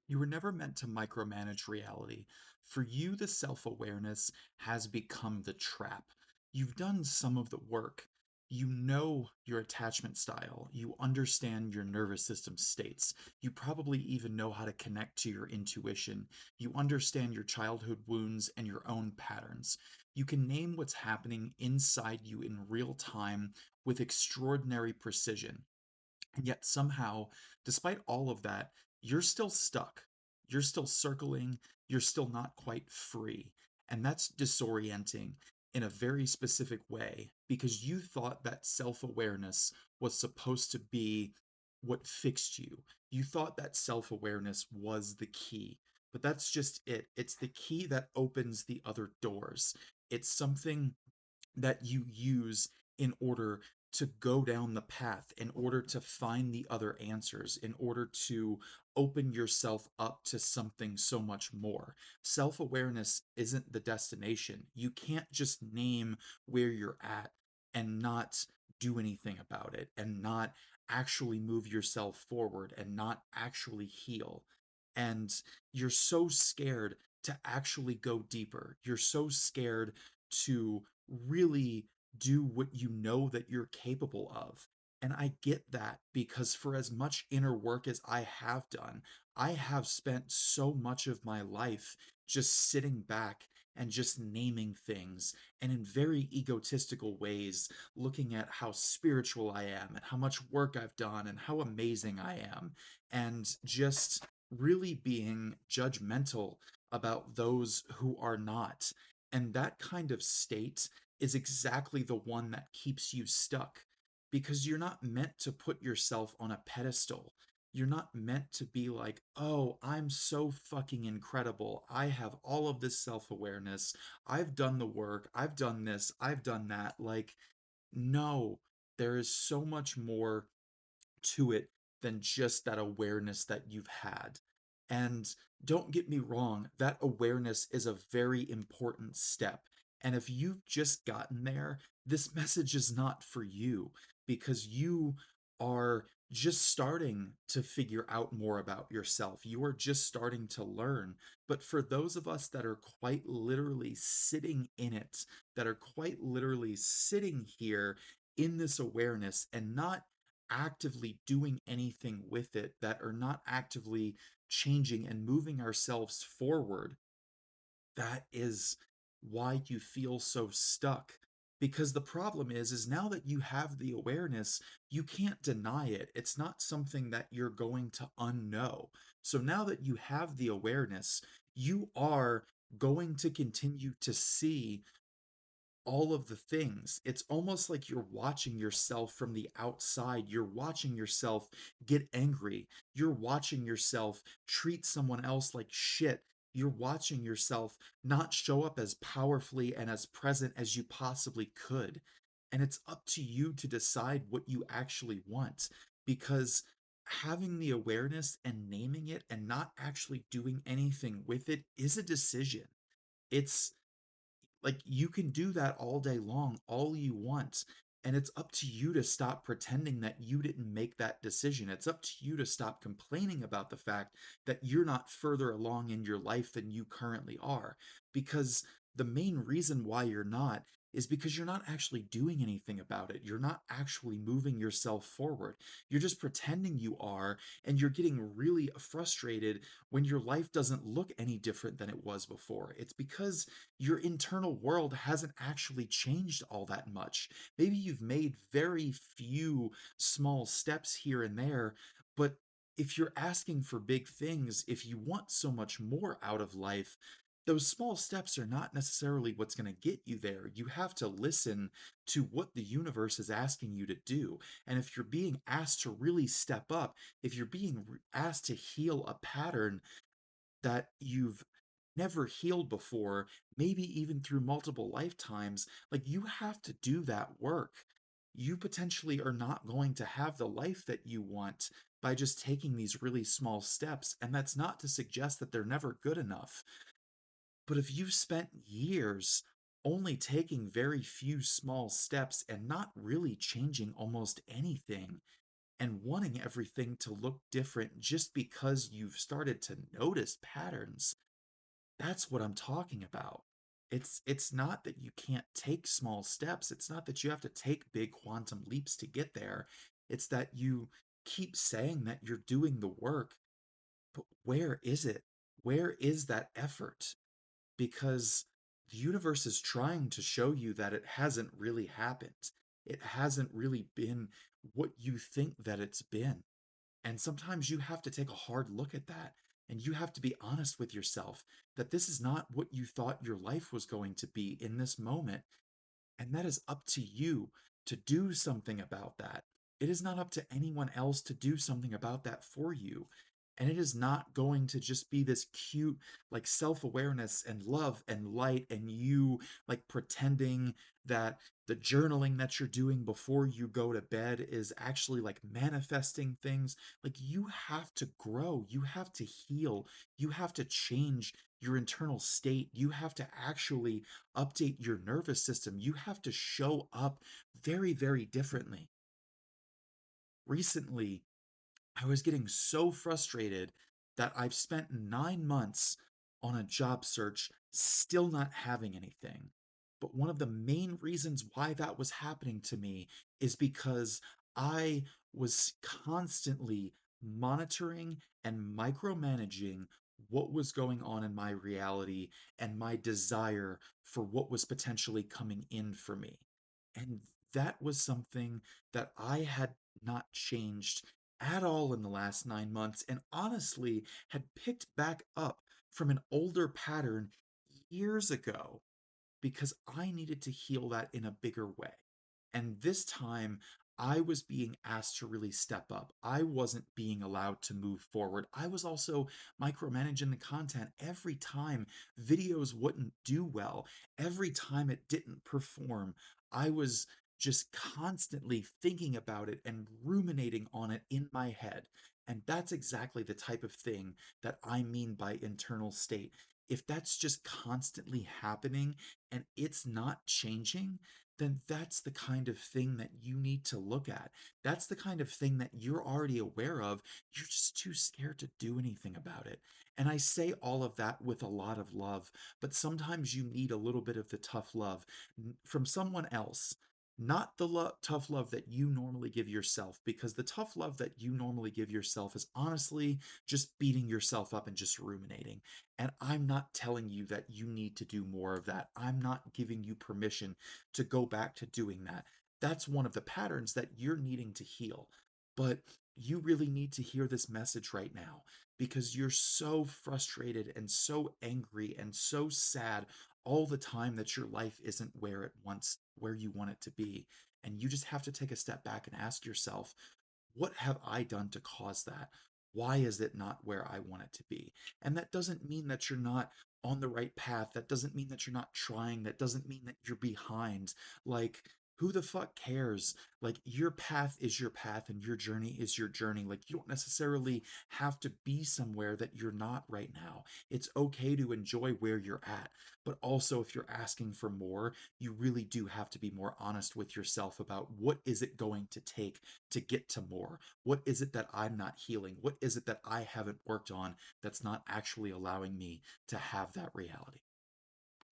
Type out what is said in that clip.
You were never meant to micromanage reality. For you, the self awareness has become the trap. You've done some of the work. You know your attachment style. You understand your nervous system states. You probably even know how to connect to your intuition. You understand your childhood wounds and your own patterns. You can name what's happening inside you in real time with extraordinary precision. And yet, somehow, despite all of that, you're still stuck. You're still circling. You're still not quite free. And that's disorienting in a very specific way because you thought that self awareness was supposed to be what fixed you. You thought that self awareness was the key. But that's just it. It's the key that opens the other doors. It's something that you use in order to go down the path, in order to find the other answers, in order to open yourself up to something so much more. Self awareness isn't the destination. You can't just name where you're at and not do anything about it and not actually move yourself forward and not actually heal. And you're so scared to actually go deeper. You're so scared to really do what you know that you're capable of. And I get that because for as much inner work as I have done, I have spent so much of my life just sitting back and just naming things and in very egotistical ways looking at how spiritual I am and how much work I've done and how amazing I am and just really being judgmental about those who are not. And that kind of state is exactly the one that keeps you stuck because you're not meant to put yourself on a pedestal. You're not meant to be like, oh, I'm so fucking incredible. I have all of this self awareness. I've done the work. I've done this. I've done that. Like, no, there is so much more to it than just that awareness that you've had. And don't get me wrong, that awareness is a very important step. And if you've just gotten there, this message is not for you because you are just starting to figure out more about yourself. You are just starting to learn. But for those of us that are quite literally sitting in it, that are quite literally sitting here in this awareness and not actively doing anything with it, that are not actively changing and moving ourselves forward, that is why you feel so stuck. Because the problem is now that you have the awareness, you can't deny it. It's not something that you're going to unknow. So now that you have the awareness, you are going to continue to see all of the things. It's almost like you're watching yourself from the outside. You're watching yourself get angry. You're watching yourself treat someone else like shit. You're watching yourself not show up as powerfully and as present as you possibly could. And it's up to you to decide what you actually want because having the awareness and naming it and not actually doing anything with it is a decision. It's like you can do that all day long, all you want. And it's up to you to stop pretending that you didn't make that decision. It's up to you to stop complaining about the fact that you're not further along in your life than you currently are. Because the main reason why you're not is because you're not actually doing anything about it. You're not actually moving yourself forward. You're just pretending you are, and you're getting really frustrated when your life doesn't look any different than it was before. It's because your internal world hasn't actually changed all that much. Maybe you've made very few small steps here and there, but if you're asking for big things, if you want so much more out of life, those small steps are not necessarily what's going to get you there. You have to listen to what the universe is asking you to do. And if you're being asked to really step up, if you're being asked to heal a pattern that you've never healed before, maybe even through multiple lifetimes, like you have to do that work. You potentially are not going to have the life that you want by just taking these really small steps. And that's not to suggest that they're never good enough. But if you've spent years only taking very few small steps and not really changing almost anything, and wanting everything to look different just because you've started to notice patterns. That's what I'm talking about. It's not that you can't take small steps. It's not that you have to take big quantum leaps to get there. It's that you keep saying that you're doing the work, but where is it? Where is that effort? Because the universe is trying to show you that it hasn't really happened. It hasn't really been what you think that it's been. And sometimes you have to take a hard look at that. And you have to be honest with yourself that this is not what you thought your life was going to be in this moment. And that is up to you to do something about that. It is not up to anyone else to do something about that for you. And it is not going to just be this cute, like self awareness and love and light, and you like pretending that the journaling that you're doing before you go to bed is actually like manifesting things. Like you have to grow, you have to heal, you have to change your internal state, you have to actually update your nervous system. You have to show up very, very differently. Recently, I was getting so frustrated that I've spent 9 months on a job search, still not having anything. But one of the main reasons why that was happening to me is because I was constantly monitoring and micromanaging what was going on in my reality and my desire for what was potentially coming in for me. And that was something that I had not changed at all in the last 9 months, and honestly had picked back up from an older pattern years ago because I needed to heal that in a bigger way. And this time, I was being asked to really step up. I wasn't being allowed to move forward. I was also micromanaging the content every time videos wouldn't do well, every time it didn't perform. I was just constantly thinking about it and ruminating on it in my head. And that's exactly the type of thing that I mean by internal state. If that's just constantly happening and it's not changing, then that's the kind of thing that you need to look at. That's the kind of thing that you're already aware of. You're just too scared to do anything about it. And I say all of that with a lot of love, but sometimes you need a little bit of the tough love from someone else. Not the tough love that you normally give yourself, because the tough love that you normally give yourself is honestly just beating yourself up and just ruminating. And I'm not telling you that you need to do more of that. I'm not giving you permission to go back to doing that. That's one of the patterns that you're needing to heal. But you really need to hear this message right now because you're so frustrated and so angry and so sad all the time that your life isn't where you want it to be. And you just have to take a step back and ask yourself, what have I done to cause that? Why is it not where I want it to be? And that doesn't mean that you're not on the right path. That doesn't mean that you're not trying. That doesn't mean that you're behind. Like, who the fuck cares? Like, your path is your path and your journey is your journey. Like, you don't necessarily have to be somewhere that you're not right now. It's okay to enjoy where you're at. But also, if you're asking for more, you really do have to be more honest with yourself about what is it going to take to get to more? What is it that I'm not healing? What is it that I haven't worked on that's not actually allowing me to have that reality?